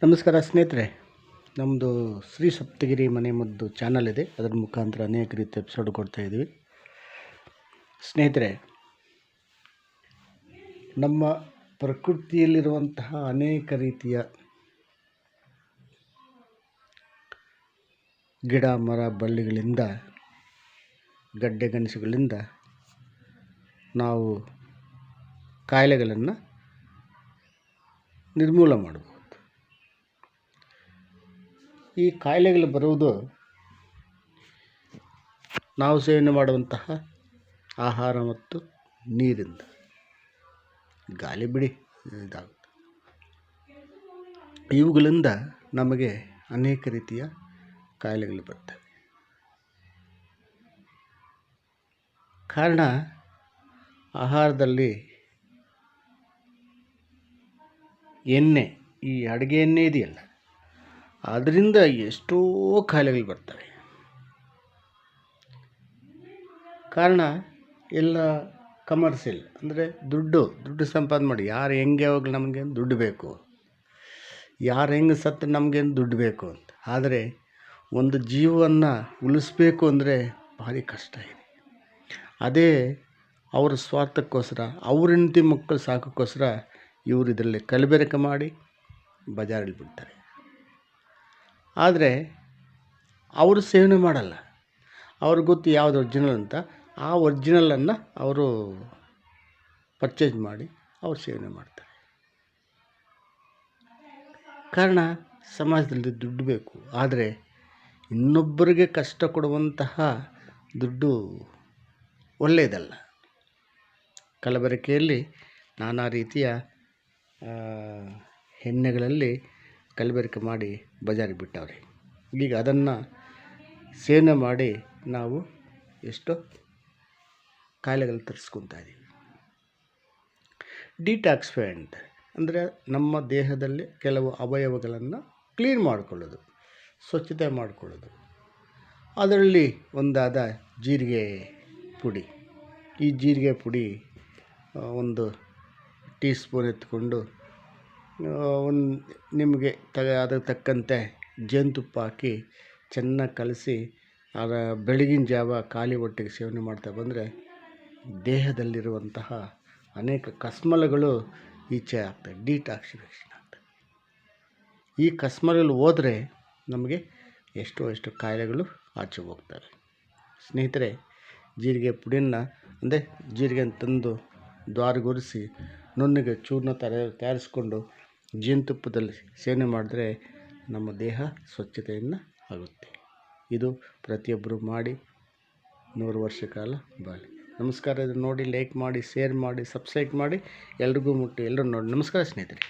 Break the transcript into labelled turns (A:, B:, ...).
A: ನಮಸ್ಕಾರ ಸ್ನೇಹಿತರೆ, ನಮ್ಮದು ಶ್ರೀ ಸಪ್ತಗಿರಿ ಮನೆ ಮದ್ದು ಚಾನಲ್ ಇದೆ. ಅದರ ಮುಖಾಂತರ ಅನೇಕ ರೀತಿಯ ಎಪಿಸೋಡ್ ಕೊಡ್ತಾಯಿದ್ವಿ. ಸ್ನೇಹಿತರೆ, ನಮ್ಮ ಪ್ರಕೃತಿಯಲ್ಲಿರುವಂತಹ ಅನೇಕ ರೀತಿಯ ಗಿಡ ಮರ ಬಳ್ಳಿಗಳಿಂದ, ಗಡ್ಡೆ ಗೆಣಸುಗಳಿಂದ ನಾವು ಕಾಯಿಲೆಗಳನ್ನು ನಿರ್ಮೂಲ ಮಾಡಬಹುದು. ಈ ಕಾಯಿಲೆಗಳು ಬರುವುದು ನಾವು ಸೇವನೆ ಮಾಡುವಂತಹ ಆಹಾರ ಮತ್ತು ನೀರಿಂದ. ಗಾಳಿ ಬಿಡಿ ಇದಾಗುತ್ತೆ. ಇವುಗಳಿಂದ ನಮಗೆ ಅನೇಕ ರೀತಿಯ ಕಾಯಿಲೆಗಳು ಬರ್ತವೆ. ಕಾರಣ ಆಹಾರದಲ್ಲಿ ಎಣ್ಣೆ, ಈ ಅಡುಗೆ ಎಣ್ಣೆ ಇದೆಯಲ್ಲ, ಅದರಿಂದ ಎಷ್ಟೋ ಕಾಯಿಲೆಗಳು ಬರ್ತವೆ. ಕಾರಣ ಎಲ್ಲ ಕಮರ್ಷಿಯಲ್, ಅಂದರೆ ದುಡ್ಡು ಸಂಪಾದನೆ ಮಾಡಿ. ಯಾರು ಹೆಂಗೆ ಯಾವಾಗಲೂ ನಮಗೇನು ದುಡ್ಡು ಬೇಕು, ಯಾರು ಹೆಂಗೆ ಸತ್ತು ನಮಗೇನು ದುಡ್ಡು ಬೇಕು ಅಂತ. ಆದರೆ ಒಂದು ಜೀವವನ್ನು ಉಳಿಸ್ಬೇಕು ಅಂದರೆ ಭಾರಿ ಕಷ್ಟ ಇದೆ. ಅದೇ ಅವರ ಸ್ವಾರ್ಥಕ್ಕೋಸ್ಕರ, ಅವ್ರ ಹೆಂಡತಿ ಮಕ್ಕಳು ಸಾಕೋಕ್ಕೋಸ್ಕರ ಇವರು ಇದರಲ್ಲಿ ಕಲಬೆರಕೆ ಮಾಡಿ ಬಜಾರಲ್ಲಿ ಬಿಡ್ತಾರೆ. ಆದರೆ ಅವರು ಸೇವನೆ ಮಾಡಲ್ಲ. ಅವ್ರಿಗೆ ಗೊತ್ತು ಯಾವುದು ಒರಿಜಿನಲ್ ಅಂತ. ಆ ಒರಿಜಿನಲನ್ನು ಅವರು ಪರ್ಚೇಸ್ ಮಾಡಿ ಅವರು ಸೇವನೆ ಮಾಡ್ತಾರೆ. ಕಾರಣ ಸಮಾಜದಲ್ಲಿ ದುಡ್ಡು ಬೇಕು. ಆದರೆ ಇನ್ನೊಬ್ಬರಿಗೆ ಕಷ್ಟ ಕೊಡುವಂತಹ ದುಡ್ಡು ಒಳ್ಳೆಯದಲ್ಲ. ಕಲಬೆರಕೆಯಲ್ಲಿ ನಾನಾ ರೀತಿಯ ಎಣ್ಣೆಗಳಲ್ಲಿ ಕಲಬೆರಕೆ ಮಾಡಿ ಬಜಾರಿಗೆ ಬಿಟ್ಟವ್ರೆ. ಈಗ ಅದನ್ನು ಸೇವನೆ ಮಾಡಿ ನಾವು ಎಷ್ಟೋ ಕಾಯಿಲೆಗಳು ತರಿಸ್ಕೊತಾ ಇದ್ದೀವಿ. ಡಿಟಾಕ್ಸಿಫೈ ಅಂತ ಅಂದರೆ ನಮ್ಮ ದೇಹದಲ್ಲಿ ಕೆಲವು ಅವಯವಗಳನ್ನು ಕ್ಲೀನ್ ಮಾಡಿಕೊಳ್ಳೋದು, ಸ್ವಚ್ಛತೆ ಮಾಡಿಕೊಳ್ಳೋದು. ಅದರಲ್ಲಿ ಒಂದಾದ ಜೀರಿಗೆ ಪುಡಿ. ಈ ಜೀರಿಗೆ ಪುಡಿ ಒಂದು ಟೀ ಸ್ಪೂನ್ ಎತ್ಕೊಂಡು ನಿಮಗೆ ಅದಕ್ಕೆ ತಕ್ಕಂತೆ ಜೇನುತುಪ್ಪ ಹಾಕಿ ಚೆನ್ನಾಗಿ ಕಲಸಿ ಬೆಳಗಿನ ಜಾವ ಖಾಲಿ ಹೊಟ್ಟೆಗೆ ಸೇವನೆ ಮಾಡ್ತಾ ಬಂದರೆ ದೇಹದಲ್ಲಿರುವಂತಹ ಅನೇಕ ಕಸ್ಮಲಗಳು ಈಚೆ ಆಗ್ತವೆ, ಡಿಟಾಕ್ಸಿಫಿಕೇಷನ್ ಆಗ್ತವೆ. ಈ ಕಸ್ಮಲಗಳು ಹೋದರೆ ನಮಗೆ ಎಷ್ಟೋ ಕಾಯಿಲೆಗಳು ಆಚೆ ಹೋಗ್ತವೆ. ಸ್ನೇಹಿತರೆ, ಜೀರಿಗೆ ಪುಡಿಯನ್ನು ಅಂದರೆ ಜೀರಿಗೆ ತಂದು ದ್ವಾರಗೊರೆಸಿ ನುಣ್ಣಗೆ ಚೂರ್ಣ ತಯಾರಿಸ್ಕೊಂಡು ಜೇನುತುಪ್ಪದಲ್ಲಿ ಸೇವನೆ ಮಾಡಿದ್ರೆ ನಮ್ಮ ದೇಹ ಸ್ವಚ್ಛತೆಯನ್ನು ಆಗುತ್ತೆ. ಇದು ಪ್ರತಿಯೊಬ್ಬರು ಮಾಡಿ 100 ವರ್ಷ ಕಾಲ ಬಾಳಿ. ನಮಸ್ಕಾರ. ಇದು ನೋಡಿ ಲೈಕ್ ಮಾಡಿ, ಶೇರ್ ಮಾಡಿ, ಸಬ್ಸ್ಕ್ರೈಬ್ ಮಾಡಿ, ಎಲ್ರಿಗೂ ಮುಟ್ಟಿ ಎಲ್ಲರೂ ನೋಡಿ. ನಮಸ್ಕಾರ ಸ್ನೇಹಿತರೆ.